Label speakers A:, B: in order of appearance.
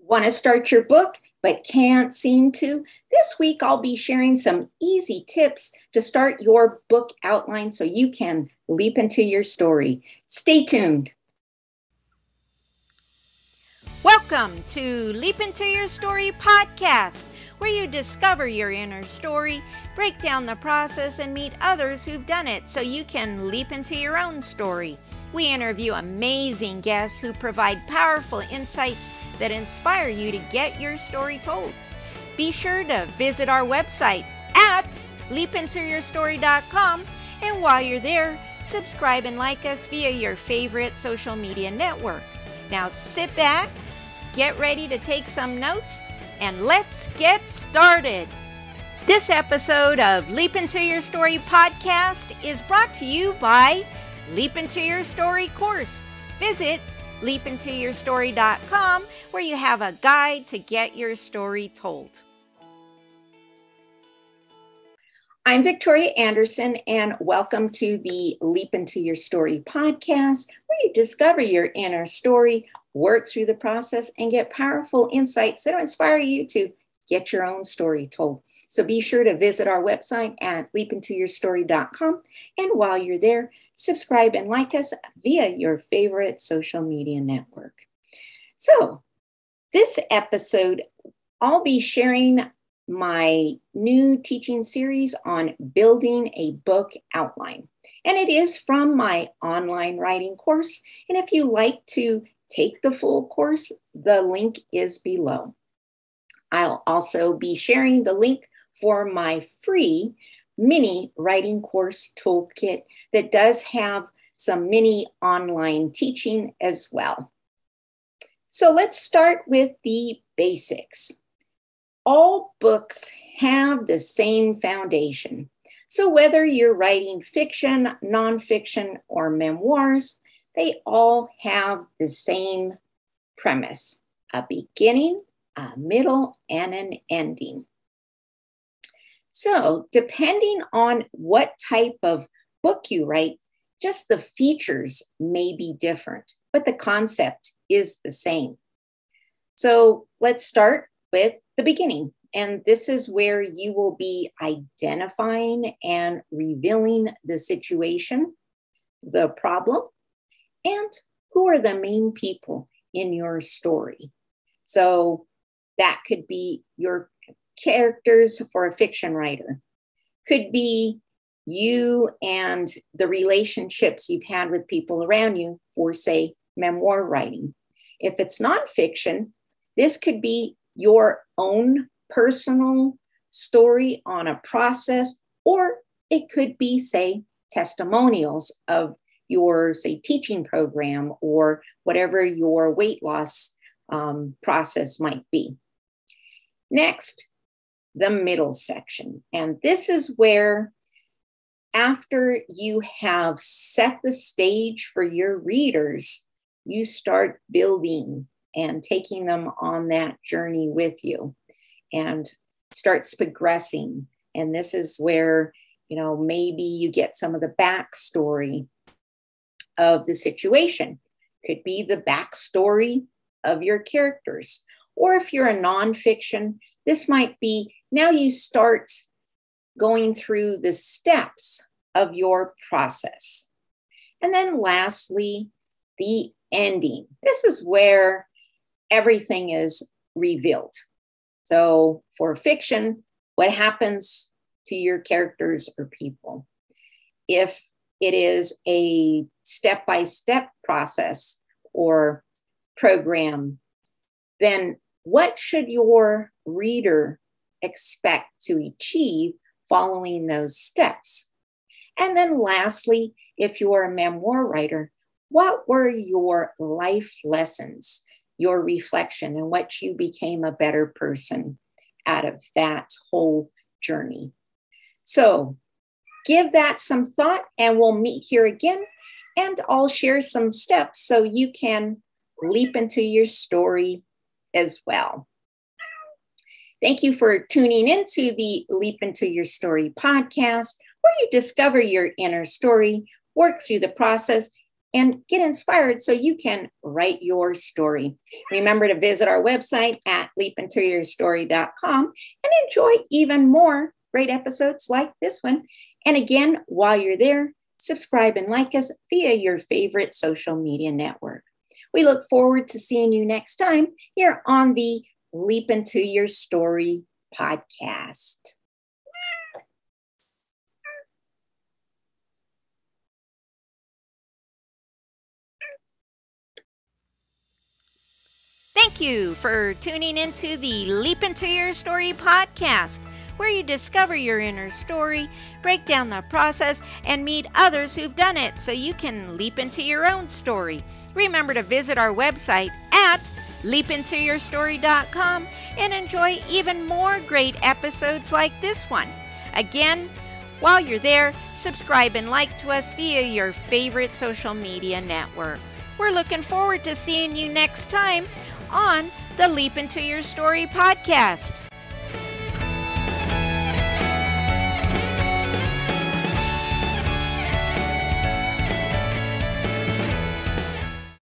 A: Want to start your book but can't seem to? This week I'll be sharing some easy tips to start your book outline so you can leap into your story. Stay tuned.
B: Welcome to Leap Into Your Story podcast, where you discover your inner story, break down the process, and meet others who've done it so you can leap into your own story. We interview amazing guests who provide powerful insights that inspire you to get your story told. Be sure to visit our website at leapintoyourstory.com, and while you're there, subscribe and like us via your favorite social media network. Now sit back, get ready to take some notes, and let's get started. This episode of Leap Into Your Story podcast is brought to you by Leap Into Your Story course. Visit leapintoyourstory.com, where you have a guide to get your story told.
A: I'm Victoria Andersen, and welcome to the Leap Into Your Story podcast, where you discover your inner story, work through the process, and get powerful insights that inspire you to get your own story told. So be sure to visit our website at leapintoyourstory.com, and while you're there, subscribe and like us via your favorite social media network. So this episode, I'll be sharing my new teaching series on building a book outline. And it is from my online writing course. And if you like to take the full course, the link is below. I'll also be sharing the link for my free mini writing course toolkit that does have some mini online teaching as well. So let's start with the basics. All books have the same foundation. So whether you're writing fiction, nonfiction, or memoirs, they all have the same premise: a beginning, a middle, and an ending. So depending on what type of book you write, just the features may be different, but the concept is the same. So let's start with the beginning. And this is where you will be identifying and revealing the situation, the problem, and who are the main people in your story. So that could be your characters for a fiction writer. Could be you and the relationships you've had with people around you for, say, memoir writing. If it's nonfiction, this could be your own personal story on a process, or it could be, say, testimonials of your, say, teaching program or whatever your weight loss process might be. Next, the middle section. And this is where, after you have set the stage for your readers, you start building and taking them on that journey with you, and starts progressing. And this is where, maybe you get some of the backstory of the situation. Could be the backstory of your characters. Or if you're a nonfiction, this might be, now you start going through the steps of your process. And then lastly, the ending. This is where everything is revealed. So for fiction, what happens to your characters or people? If it is a step-by-step process or program, then what should your reader expect to achieve following those steps? And then lastly, if you're a memoir writer, what were your life lessons, your reflection, and what you became a better person out of that whole journey? So give that some thought, and we'll meet here again, and I'll share some steps so you can leap into your story as well. Thank you for tuning into the Leap Into Your Story podcast, where you discover your inner story, work through the process, and get inspired so you can write your story. Remember to visit our website at leapintoyourstory.com and enjoy even more great episodes like this one. And again, while you're there, subscribe and like us via your favorite social media network. We look forward to seeing you next time here on the Leap Into Your Story podcast.
B: Thank you for tuning into the Leap Into Your Story podcast, where you discover your inner story, break down the process, and meet others who've done it so you can leap into your own story. Remember to visit our website at leapintoyourstory.com and enjoy even more great episodes like this one. Again, while you're there, subscribe and like to us via your favorite social media network. We're looking forward to seeing you next time on the Leap Into Your Story podcast.